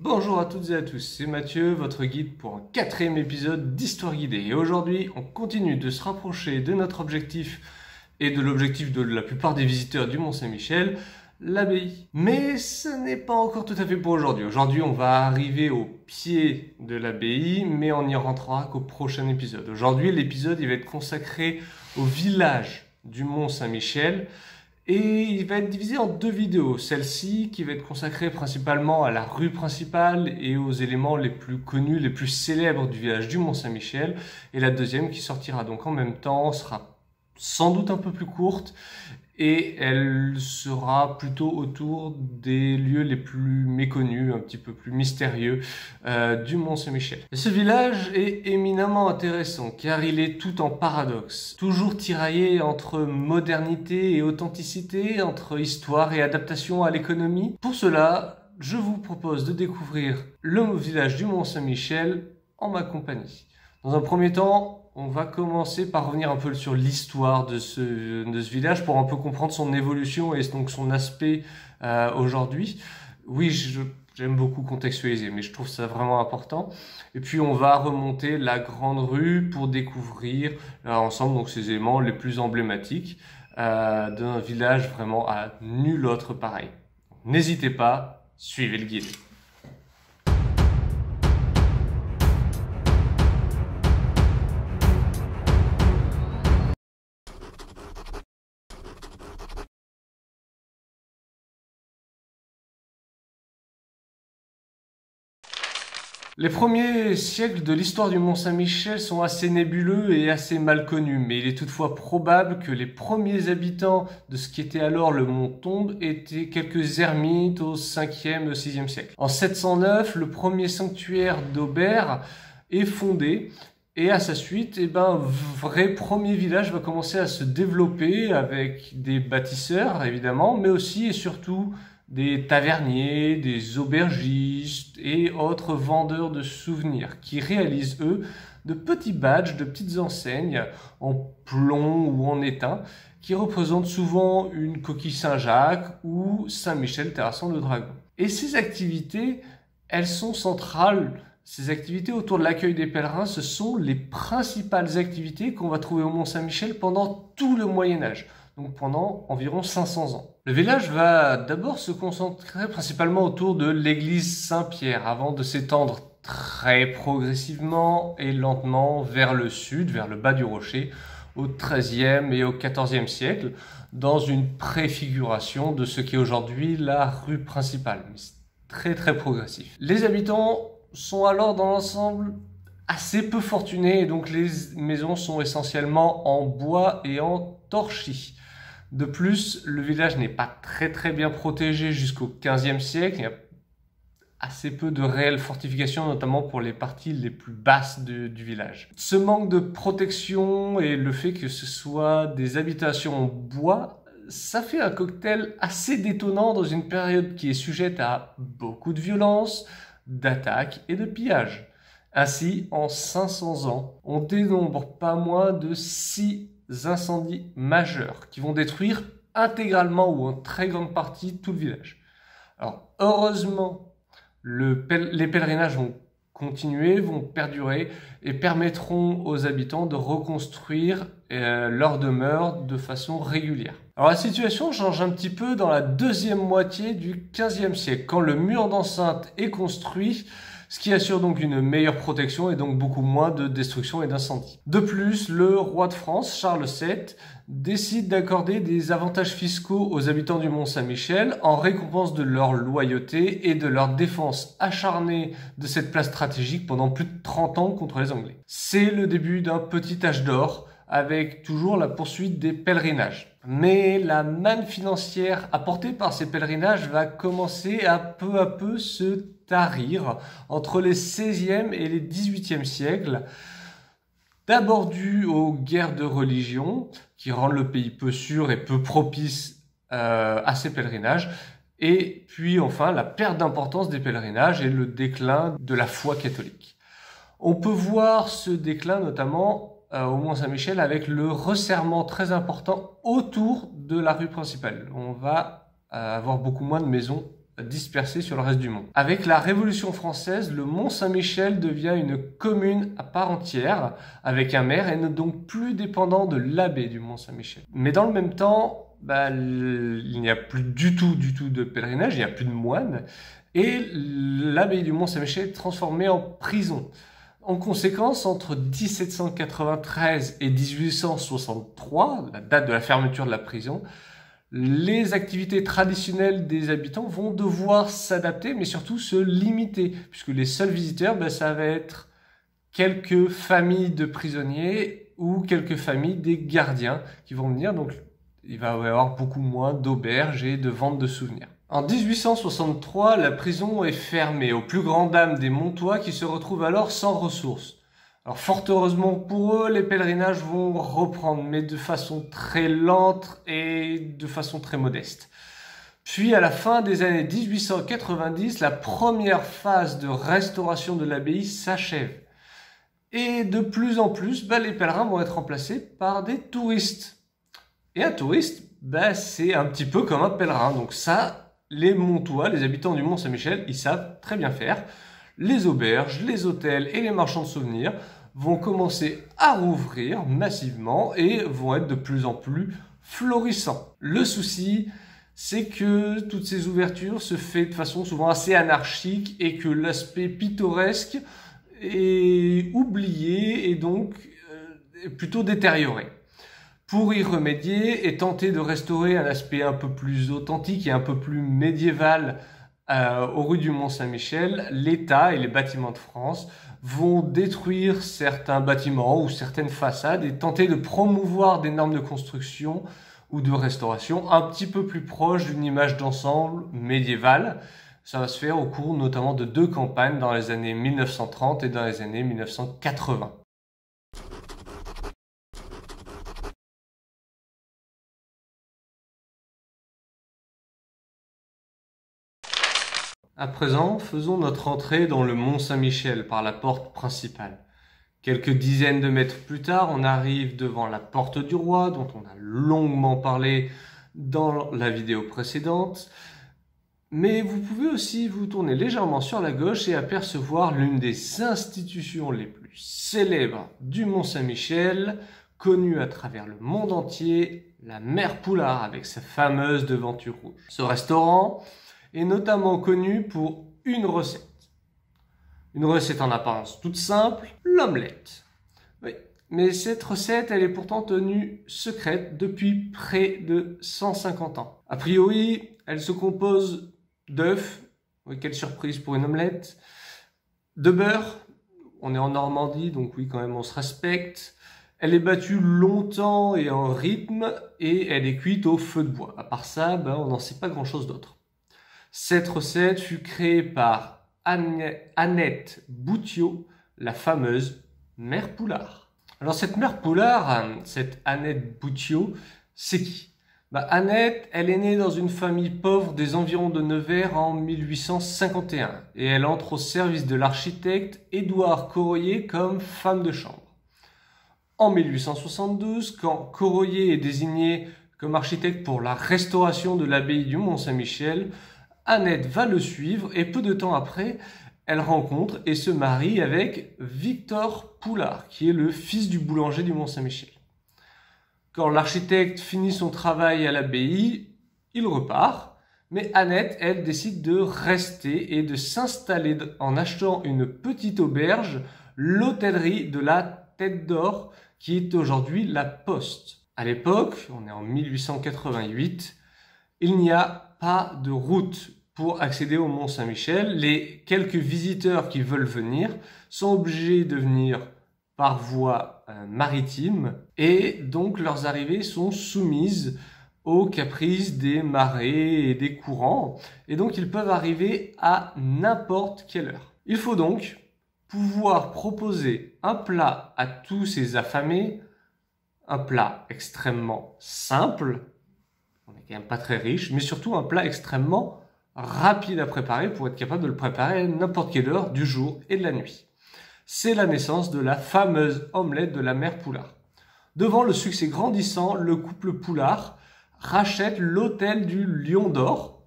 Bonjour à toutes et à tous, c'est Mathieu, votre guide pour un 4e épisode d'Histoire guidée. Et aujourd'hui, on continue de se rapprocher de notre objectif et de l'objectif de la plupart des visiteurs du Mont-Saint-Michel, l'abbaye. Mais ce n'est pas encore tout à fait pour aujourd'hui. Aujourd'hui, on va arriver au pied de l'abbaye, mais on n'y rentrera qu'au prochain épisode. Aujourd'hui, l'épisode il va être consacré au village du Mont-Saint-Michel. Et il va être divisé en 2 vidéos. Celle-ci qui va être consacrée principalement à la rue principale et aux éléments les plus connus, les plus célèbres du village du Mont-Saint-Michel. Et la deuxième qui sortira donc en même temps sera sans doute un peu plus courte et elle sera plutôt autour des lieux les plus méconnus, un petit peu plus mystérieux du Mont-Saint-Michel. Ce village est éminemment intéressant car il est tout en paradoxe, toujours tiraillé entre modernité et authenticité, entre histoire et adaptation à l'économie. Pour cela, je vous propose de découvrir le village du Mont-Saint-Michel en ma compagnie. Dans un premier temps, on va commencer par revenir un peu sur l'histoire de ce village pour un peu comprendre son évolution et donc son aspect aujourd'hui. Oui, j'aime beaucoup contextualiser, mais je trouve ça vraiment important. Et puis on va remonter la grande rue pour découvrir ensemble donc ces éléments les plus emblématiques d'un village vraiment à nul autre pareil. N'hésitez pas, suivez le guide. Les premiers siècles de l'histoire du Mont-Saint-Michel sont assez nébuleux et assez mal connus, mais il est toutefois probable que les premiers habitants de ce qui était alors le Mont Tombe étaient quelques ermites au 5e et 6e siècle. En 709, le premier sanctuaire d'Aubert est fondé et à sa suite, un vrai premier village va commencer à se développer avec des bâtisseurs évidemment, mais aussi et surtout des taverniers, des aubergistes et autres vendeurs de souvenirs qui réalisent, eux, de petits badges, de petites enseignes en plomb ou en étain qui représentent souvent une coquille Saint-Jacques ou Saint-Michel terrassant le dragon. Et ces activités, elles sont centrales. Ces activités autour de l'accueil des pèlerins, ce sont les principales activités qu'on va trouver au Mont-Saint-Michel pendant tout le Moyen-Âge. Donc pendant environ 500 ans. Le village va d'abord se concentrer principalement autour de l'église Saint-Pierre avant de s'étendre très progressivement et lentement vers le sud, vers le bas du rocher, au XIIIe et au XIVe siècle, dans une préfiguration de ce qui est aujourd'hui la rue principale. Mais c'est très très progressif. Les habitants sont alors dans l'ensemble assez peu fortunés et donc les maisons sont essentiellement en bois et en torchis. De plus, le village n'est pas très bien protégé jusqu'au XVe siècle. Il y a assez peu de réelles fortifications, notamment pour les parties les plus basses du village. Ce manque de protection et le fait que ce soit des habitations en bois, ça fait un cocktail assez détonnant dans une période qui est sujette à beaucoup de violence, d'attaques et de pillages. Ainsi, en 500 ans, on dénombre pas moins de 6 incendies majeurs qui vont détruire intégralement ou en très grande partie tout le village. Alors, heureusement, les pèlerinages vont continuer, vont perdurer et permettront aux habitants de reconstruire leur demeure de façon régulière. Alors la situation change un petit peu dans la deuxième moitié du XVe siècle, quand le mur d'enceinte est construit, ce qui assure donc une meilleure protection et donc beaucoup moins de destruction et d'incendie. De plus, le roi de France, Charles VII, décide d'accorder des avantages fiscaux aux habitants du Mont-Saint-Michel en récompense de leur loyauté et de leur défense acharnée de cette place stratégique pendant plus de 30 ans contre les Anglais. C'est le début d'un petit âge d'or avec toujours la poursuite des pèlerinages. Mais la manne financière apportée par ces pèlerinages va commencer à peu se tarir entre les 16e et les 18e siècles, d'abord dû aux guerres de religion qui rendent le pays peu sûr et peu propice à ces pèlerinages, et puis enfin la perte d'importance des pèlerinages et le déclin de la foi catholique. On peut voir ce déclin notamment au Mont-Saint-Michel avec le resserrement très important autour de la rue principale. On va avoir beaucoup moins de maisons dispersés sur le reste du monde. Avec la Révolution française, le Mont-Saint-Michel devient une commune à part entière, avec un maire et n'est donc plus dépendant de l'abbé du Mont-Saint-Michel. Mais dans le même temps, il n'y a plus du tout de pèlerinage, il n'y a plus de moines, et l'abbaye du Mont-Saint-Michel est transformée en prison. En conséquence, entre 1793 et 1863, la date de la fermeture de la prison, les activités traditionnelles des habitants vont devoir s'adapter, mais surtout se limiter, puisque les seuls visiteurs, ça va être quelques familles de prisonniers ou quelques familles des gardiens qui vont venir, donc il va y avoir beaucoup moins d'auberges et de ventes de souvenirs. En 1863, la prison est fermée, aux plus grandes dames des Montois qui se retrouvent alors sans ressources. Alors fort heureusement pour eux, les pèlerinages vont reprendre, mais de façon très lente et de façon très modeste. Puis à la fin des années 1890, la première phase de restauration de l'abbaye s'achève. Et de plus en plus, les pèlerins vont être remplacés par des touristes. Et un touriste, c'est un petit peu comme un pèlerin. Donc ça, les Montois, les habitants du Mont-Saint-Michel, ils savent très bien faire. Les auberges, les hôtels et les marchands de souvenirs vont commencer à rouvrir massivement et vont être de plus en plus florissants. Le souci, c'est que toutes ces ouvertures se font de façon souvent assez anarchique et que l'aspect pittoresque est oublié et donc plutôt détérioré. Pour y remédier et tenter de restaurer un aspect un peu plus authentique et un peu plus médiéval aux rues du Mont-Saint-Michel, l'État et les Bâtiments de France vont détruire certains bâtiments ou certaines façades et tenter de promouvoir des normes de construction ou de restauration un petit peu plus proches d'une image d'ensemble médiévale. Ça va se faire au cours notamment de 2 campagnes dans les années 1930 et dans les années 1980. À présent, faisons notre entrée dans le Mont-Saint-Michel par la porte principale. Quelques dizaines de mètres plus tard, on arrive devant la porte du roi, dont on a longuement parlé dans la vidéo précédente. Mais vous pouvez aussi vous tourner légèrement sur la gauche et apercevoir l'une des institutions les plus célèbres du Mont-Saint-Michel, connue à travers le monde entier, la Mère Poulard avec sa fameuse devanture rouge. Ce restaurant est notamment connu pour une recette. Une recette en apparence toute simple, l'omelette. Oui, mais cette recette, elle est pourtant tenue secrète depuis près de 150 ans. A priori, elle se compose d'œufs, oui, quelle surprise pour une omelette, de beurre, on est en Normandie, donc oui, quand même, on se respecte. Elle est battue longtemps et en rythme, et elle est cuite au feu de bois. À part ça, on n'en sait pas grand-chose d'autre. Cette recette fut créée par Annette Boutiot, la fameuse Mère Poulard. Alors cette Mère Poulard, cette Annette Boutiot, c'est qui? Annette, elle est née dans une famille pauvre des environs de Nevers en 1851 et elle entre au service de l'architecte Édouard Corroyer comme femme de chambre. En 1872, quand Corroyer est désigné comme architecte pour la restauration de l'abbaye du Mont-Saint-Michel, Annette va le suivre et peu de temps après, elle rencontre et se marie avec Victor Poulard, qui est le fils du boulanger du Mont-Saint-Michel. Quand l'architecte finit son travail à l'abbaye, il repart, mais Annette, elle, décide de rester et de s'installer en achetant une petite auberge, l'hôtellerie de la Tête d'Or, qui est aujourd'hui la Poste. À l'époque, on est en 1888, il n'y a pas de route pour accéder au Mont-Saint-Michel. Les quelques visiteurs qui veulent venir sont obligés de venir par voie maritime et donc leurs arrivées sont soumises aux caprices des marées et des courants et donc ils peuvent arriver à n'importe quelle heure. Il faut donc pouvoir proposer un plat à tous ces affamés, un plat extrêmement simple, on n'est quand même pas très riche, mais surtout un plat extrêmement rapide à préparer pour être capable de le préparer à n'importe quelle heure du jour et de la nuit. C'est la naissance de la fameuse omelette de la Mère Poulard. Devant le succès grandissant, le couple Poulard rachète l'hôtel du Lion d'Or,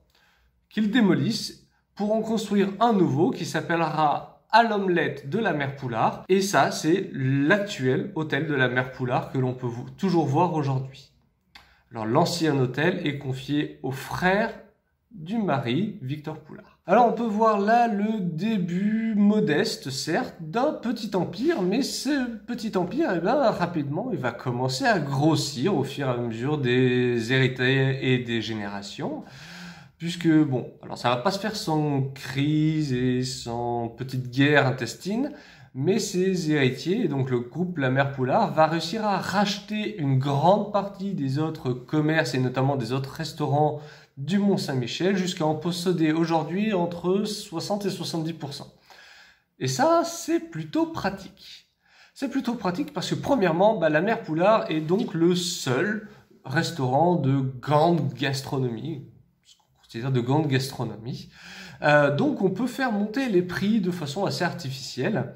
qu'ils démolissent pour en construire un nouveau qui s'appellera à l'omelette de la Mère Poulard. Et ça, c'est l'actuel hôtel de la Mère Poulard que l'on peut toujours voir aujourd'hui. Alors, l'ancien hôtel est confié au frère du mari, Victor Poulard. Alors, on peut voir là le début modeste, certes, d'un petit empire, mais ce petit empire, eh bien, rapidement, il va commencer à grossir au fur et à mesure des héritiers et des générations. Puisque, bon, alors ça va pas se faire sans crise et sans petite guerre intestine, mais ces héritiers, et donc le groupe La Mère Poulard, va réussir à racheter une grande partie des autres commerces et notamment des autres restaurants du Mont-Saint-Michel jusqu'à en posséder aujourd'hui entre 60 et 70%. Et ça, c'est plutôt pratique. C'est plutôt pratique parce que premièrement, La Mère Poulard est donc le seul restaurant de grande gastronomie, c'est-à-dire de grande gastronomie. Donc on peut faire monter les prix de façon assez artificielle.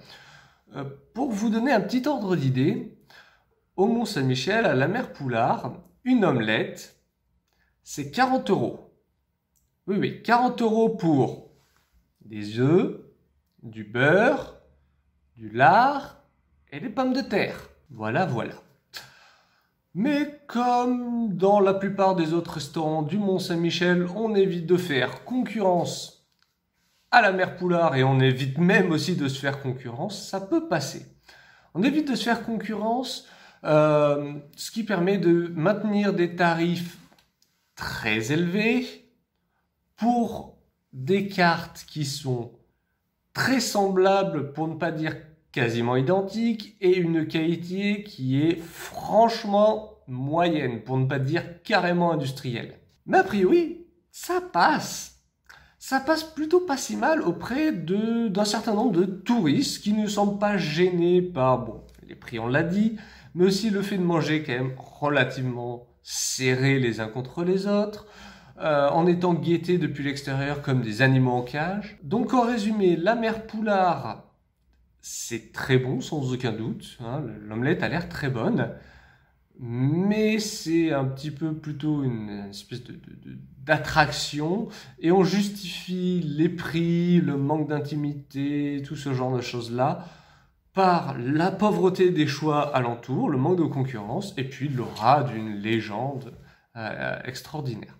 Pour vous donner un petit ordre d'idée, au Mont-Saint-Michel, à la Mère Poulard, une omelette, c'est 40 €. Oui, oui, 40 € pour des œufs, du beurre, du lard et des pommes de terre. Voilà, voilà. Mais comme dans la plupart des autres restaurants du Mont-Saint-Michel, on évite de faire concurrence à la Mère Poulard et on évite même aussi de se faire concurrence, ça peut passer. On évite de se faire concurrence, ce qui permet de maintenir des tarifs très élevés pour des cartes qui sont très semblables, pour ne pas dire quasiment identiques, et une qualité qui est franchement moyenne, pour ne pas dire carrément industrielle. Mais a priori, ça passe. Ça passe plutôt pas si mal auprès d'un certain nombre de touristes qui ne semblent pas gênés par, bon, les prix on l'a dit, mais aussi le fait de manger quand même relativement serrés les uns contre les autres, en étant guettés depuis l'extérieur comme des animaux en cage. Donc en résumé, la Mère Poulard, c'est très bon sans aucun doute, hein, l'omelette a l'air très bonne, mais c'est un petit peu plutôt une espèce d'attraction et on justifie les prix, le manque d'intimité, tout ce genre de choses-là par la pauvreté des choix alentours, le manque de concurrence et puis l'aura d'une légende extraordinaire.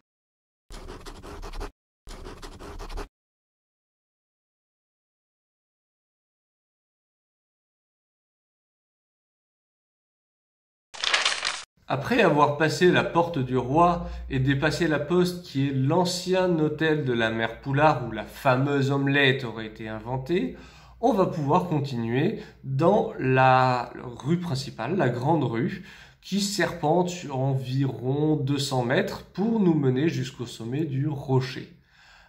Après avoir passé la porte du roi et dépassé la poste qui est l'ancien hôtel de la Mère Poulard où la fameuse omelette aurait été inventée, on va pouvoir continuer dans la rue principale, la grande rue, qui serpente sur environ 200 mètres pour nous mener jusqu'au sommet du rocher.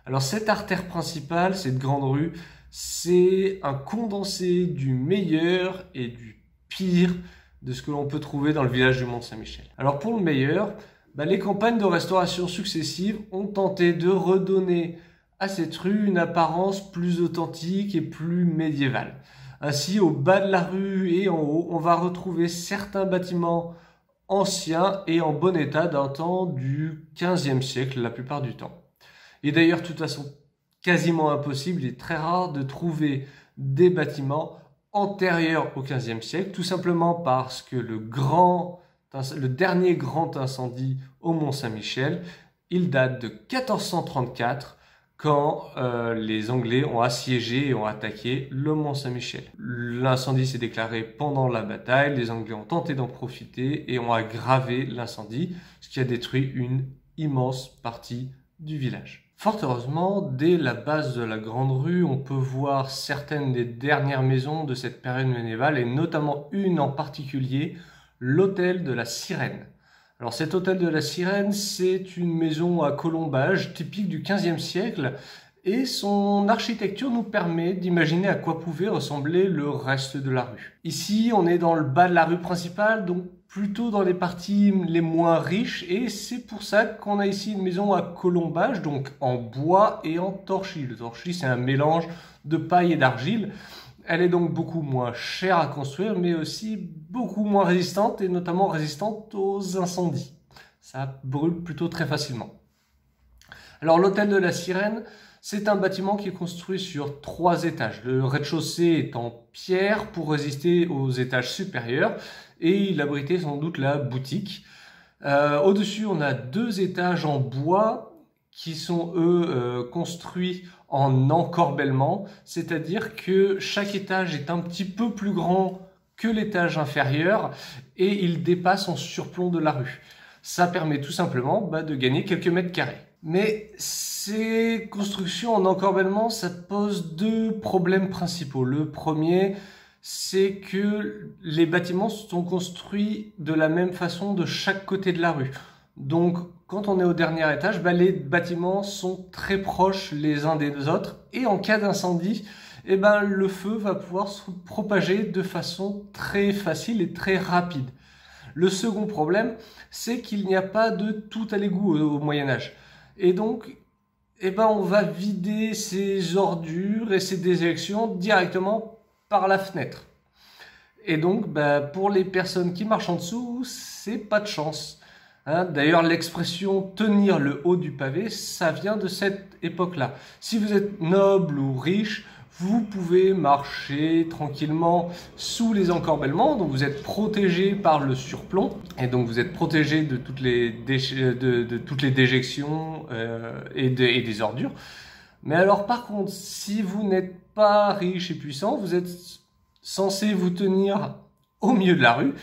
Alors cette artère principale, cette grande rue, c'est un condensé du meilleur et du pire de ce que l'on peut trouver dans le village du Mont-Saint-Michel. Alors pour le meilleur, les campagnes de restauration successives ont tenté de redonner à cette rue une apparence plus authentique et plus médiévale. Ainsi, au bas de la rue et en haut, on va retrouver certains bâtiments anciens et en bon état d'un temps du XVe siècle la plupart du temps. Et d'ailleurs, de toute façon, quasiment impossible et très rare de trouver des bâtiments antérieurs au XVe siècle, tout simplement parce que le dernier grand incendie au Mont-Saint-Michel, il date de 1434, quand les Anglais ont assiégé et ont attaqué le Mont-Saint-Michel. L'incendie s'est déclaré pendant la bataille, les Anglais ont tenté d'en profiter et ont aggravé l'incendie, ce qui a détruit une immense partie du village. Fort heureusement, dès la base de la grande rue, on peut voir certaines des dernières maisons de cette période médiévale et notamment une en particulier, l'hôtel de la Sirène. Alors cet hôtel de la Sirène, c'est une maison à colombage typique du XVe siècle et son architecture nous permet d'imaginer à quoi pouvait ressembler le reste de la rue. Ici, on est dans le bas de la rue principale, donc plutôt dans les parties les moins riches et c'est pour ça qu'on a ici une maison à colombage, donc en bois et en torchis. Le torchis, c'est un mélange de paille et d'argile. Elle est donc beaucoup moins chère à construire, mais aussi beaucoup moins résistante et notamment résistante aux incendies. Ça brûle plutôt très facilement. Alors l'hôtel de la Sirène, c'est un bâtiment qui est construit sur 3 étages. Le rez-de-chaussée est en pierre pour résister aux étages supérieurs et il abritait sans doute la boutique. Au-dessus, on a 2 étages en bois qui sont eux construits en encorbellement, c'est-à-dire que chaque étage est un petit peu plus grand que l'étage inférieur et il dépasse en surplomb de la rue. Ça permet tout simplement de gagner quelques mètres carrés. Mais ces constructions en encorbellement, ça pose 2 problèmes principaux. Le premier, c'est que les bâtiments sont construits de la même façon de chaque côté de la rue. Donc, quand on est au dernier étage, les bâtiments sont très proches les uns des autres. Et en cas d'incendie, le feu va pouvoir se propager de façon très facile et très rapide. Le second problème, c'est qu'il n'y a pas de tout à l'égout au Moyen-Âge. Et donc, on va vider ces ordures et ces déjections directement par la fenêtre. Et donc, pour les personnes qui marchent en dessous, c'est pas de chance. D'ailleurs, l'expression « tenir le haut du pavé », ça vient de cette époque-là. Si vous êtes noble ou riche, vous pouvez marcher tranquillement sous les encorbellements, donc vous êtes protégé par le surplomb, et donc vous êtes protégé de toutes les déjections et des ordures. Mais alors par contre, si vous n'êtes pas riche et puissant, vous êtes censé vous tenir au milieu de la rue,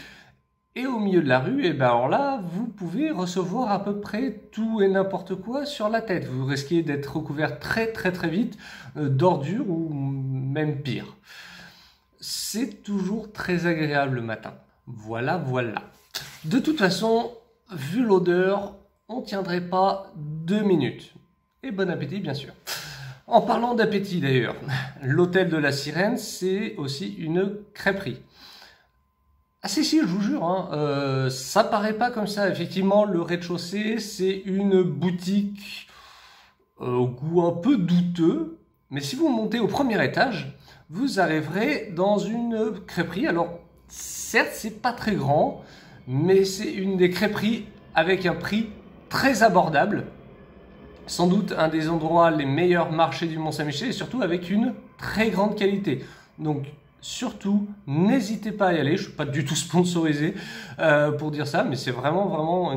et au milieu de la rue, alors là, vous pouvez recevoir à peu près tout et n'importe quoi sur la tête. Vous risquez d'être recouvert très vite d'ordures ou même pire. C'est toujours très agréable le matin. Voilà. De toute façon, vu l'odeur, on ne tiendrait pas 2 minutes. Et bon appétit, bien sûr. En parlant d'appétit d'ailleurs, l'hôtel de la Sirène, c'est aussi une crêperie. Ah si, je vous jure, ça paraît pas comme ça. Effectivement, le rez-de-chaussée, c'est une boutique au goût un peu douteux. Mais si vous montez au premier étage, vous arriverez dans une crêperie. Alors, certes, c'est pas très grand, mais c'est une des crêperies avec un prix très abordable. Sans doute un des endroits les meilleurs marchés du Mont-Saint-Michel et surtout avec une très grande qualité. Donc, surtout, n'hésitez pas à y aller. Je ne suis pas du tout sponsorisé pour dire ça, mais c'est vraiment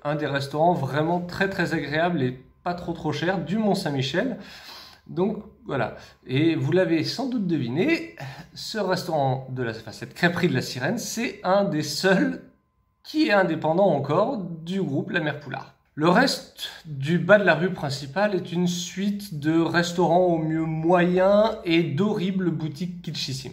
un des restaurants vraiment très agréable et pas trop cher du Mont-Saint-Michel. Donc voilà. Et vous l'avez sans doute deviné, ce restaurant cette crêperie de la Sirène, c'est un des seuls qui est indépendant encore du groupe La Mère Poulard. Le reste du bas de la rue principale est une suite de restaurants au mieux moyens et d'horribles boutiques kitschissimes.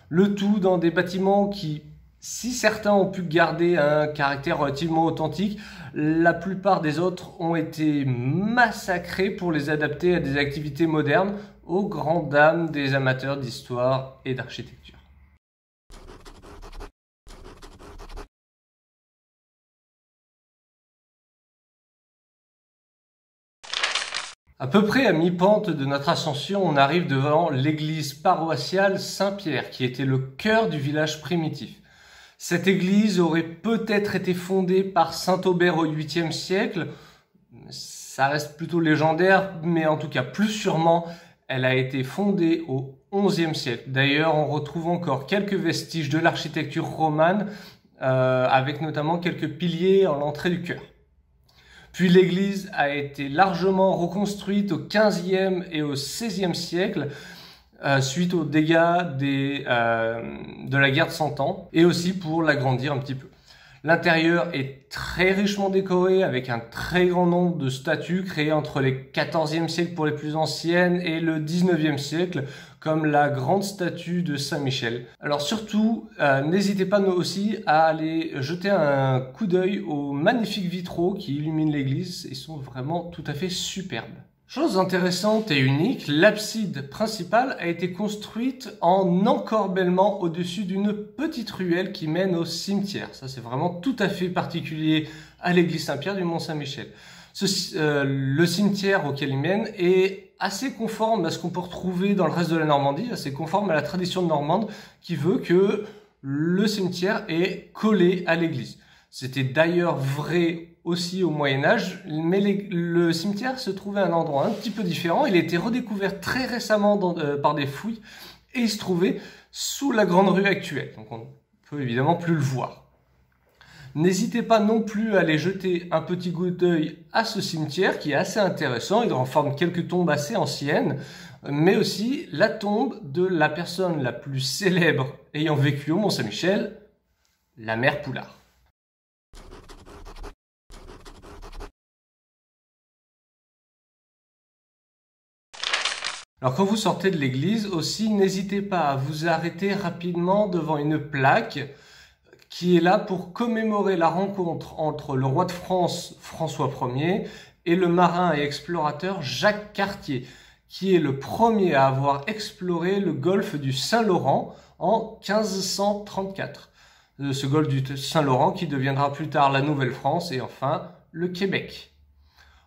Le tout dans des bâtiments qui, si certains ont pu garder un caractère relativement authentique, la plupart des autres ont été massacrés pour les adapter à des activités modernes aux grandes dames des amateurs d'histoire et d'architecture. À peu près à mi-pente de notre ascension, on arrive devant l'église paroissiale Saint-Pierre, qui était le cœur du village primitif. Cette église aurait peut-être été fondée par saint Aubert au 8e siècle. Ça reste plutôt légendaire, mais en tout cas plus sûrement, elle a été fondée au 11e siècle. D'ailleurs, on retrouve encore quelques vestiges de l'architecture romane, avec notamment quelques piliers en l'entrée du chœur. Puis l'église a été largement reconstruite au 15e et au 16e siècle suite aux dégâts de la guerre de 100 ans et aussi pour l'agrandir un petit peu. L'intérieur est très richement décoré avec un très grand nombre de statues créées entre les 14e siècle pour les plus anciennes et le 19e siècle, comme la grande statue de Saint-Michel. Alors surtout, n'hésitez pas aussi à aller jeter un coup d'œil aux magnifiques vitraux qui illuminent l'église. Ils sont vraiment tout à fait superbes. Chose intéressante et unique, l'abside principale a été construite en encorbellement au-dessus d'une petite ruelle qui mène au cimetière. Ça, c'est vraiment tout à fait particulier à l'église Saint-Pierre du Mont-Saint-Michel. Le cimetière auquel il mène est assez conforme à ce qu'on peut retrouver dans le reste de la Normandie, assez conforme à la tradition normande qui veut que le cimetière est collé à l'église. C'était d'ailleurs vrai aussi au Moyen-Âge, mais le cimetière se trouvait à un endroit un petit peu différent. Il a été redécouvert très récemment par des fouilles et il se trouvait sous la grande rue actuelle. Donc on ne peut évidemment plus le voir. N'hésitez pas non plus à aller jeter un petit coup d'œil à ce cimetière qui est assez intéressant. Il renferme quelques tombes assez anciennes, mais aussi la tombe de la personne la plus célèbre ayant vécu au Mont-Saint-Michel, la mère Poulard. Alors quand vous sortez de l'église aussi, n'hésitez pas à vous arrêter rapidement devant une plaque qui est là pour commémorer la rencontre entre le roi de France, François Ier, et le marin et explorateur Jacques Cartier, qui est le premier à avoir exploré le golfe du Saint-Laurent en 1534. Ce golfe du Saint-Laurent qui deviendra plus tard la Nouvelle-France et enfin le Québec.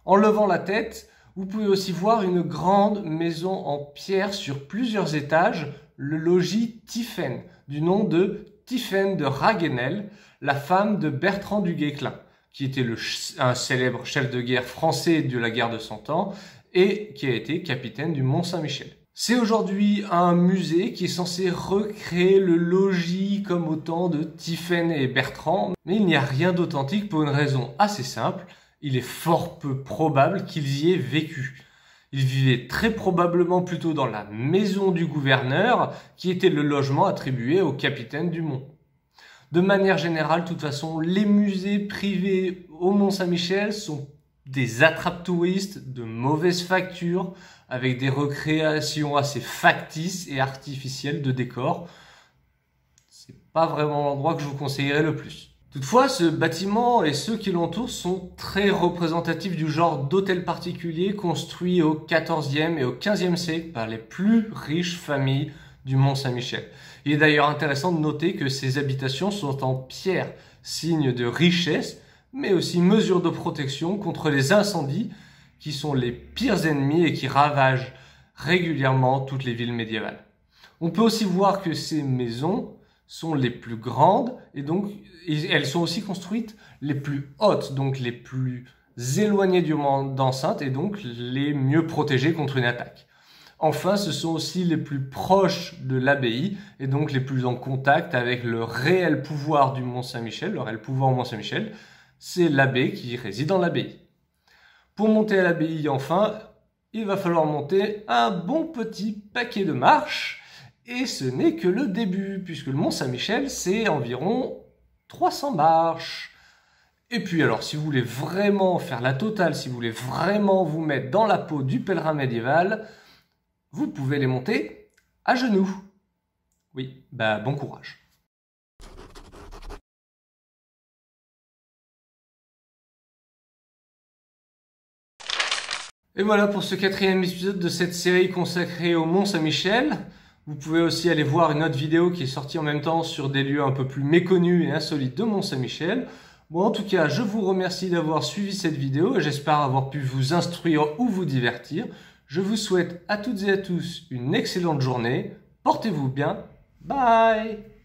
En levant la tête, vous pouvez aussi voir une grande maison en pierre sur plusieurs étages, le logis Tiphaine, du nom de Tiphaine de Raguenel, la femme de Bertrand du Guesclin, qui était un célèbre chef de guerre français de la guerre de Cent Ans et qui a été capitaine du Mont-Saint-Michel. C'est aujourd'hui un musée qui est censé recréer le logis comme au temps de Tiphaine et Bertrand, mais il n'y a rien d'authentique pour une raison assez simple, il est fort peu probable qu'ils y aient vécu. Ils vivaient très probablement plutôt dans la maison du gouverneur, qui était le logement attribué au capitaine du Mont. De manière générale, de toute façon, les musées privés au Mont-Saint-Michel sont des attrape-touristes de mauvaise facture, avec des recréations assez factices et artificielles de décors. C'est pas vraiment l'endroit que je vous conseillerais le plus. Toutefois, ce bâtiment et ceux qui l'entourent sont très représentatifs du genre d'hôtel particulier construit au XIVe et au XVe siècle par les plus riches familles du Mont-Saint-Michel. Il est d'ailleurs intéressant de noter que ces habitations sont en pierre, signe de richesse, mais aussi mesure de protection contre les incendies qui sont les pires ennemis et qui ravagent régulièrement toutes les villes médiévales. On peut aussi voir que ces maisons sont les plus grandes et donc elles sont aussi construites les plus hautes, donc les plus éloignées du mur d'enceinte et donc les mieux protégées contre une attaque. Enfin, ce sont aussi les plus proches de l'abbaye et donc les plus en contact avec le réel pouvoir du Mont-Saint-Michel, le réel pouvoir au Mont-Saint-Michel, c'est l'abbé qui réside dans l'abbaye. Pour monter à l'abbaye, enfin, il va falloir monter un bon petit paquet de marches. Et ce n'est que le début, puisque le Mont-Saint-Michel, c'est environ 300 marches. Et puis alors, si vous voulez vraiment faire la totale, si vous voulez vraiment vous mettre dans la peau du pèlerin médiéval, vous pouvez les monter à genoux. Oui, bah bon courage. Et voilà pour ce 4e épisode de cette série consacrée au Mont-Saint-Michel. Vous pouvez aussi aller voir une autre vidéo qui est sortie en même temps sur des lieux un peu plus méconnus et insolites de Mont-Saint-Michel. Bon, en tout cas, je vous remercie d'avoir suivi cette vidéo et j'espère avoir pu vous instruire ou vous divertir. Je vous souhaite à toutes et à tous une excellente journée. Portez-vous bien. Bye!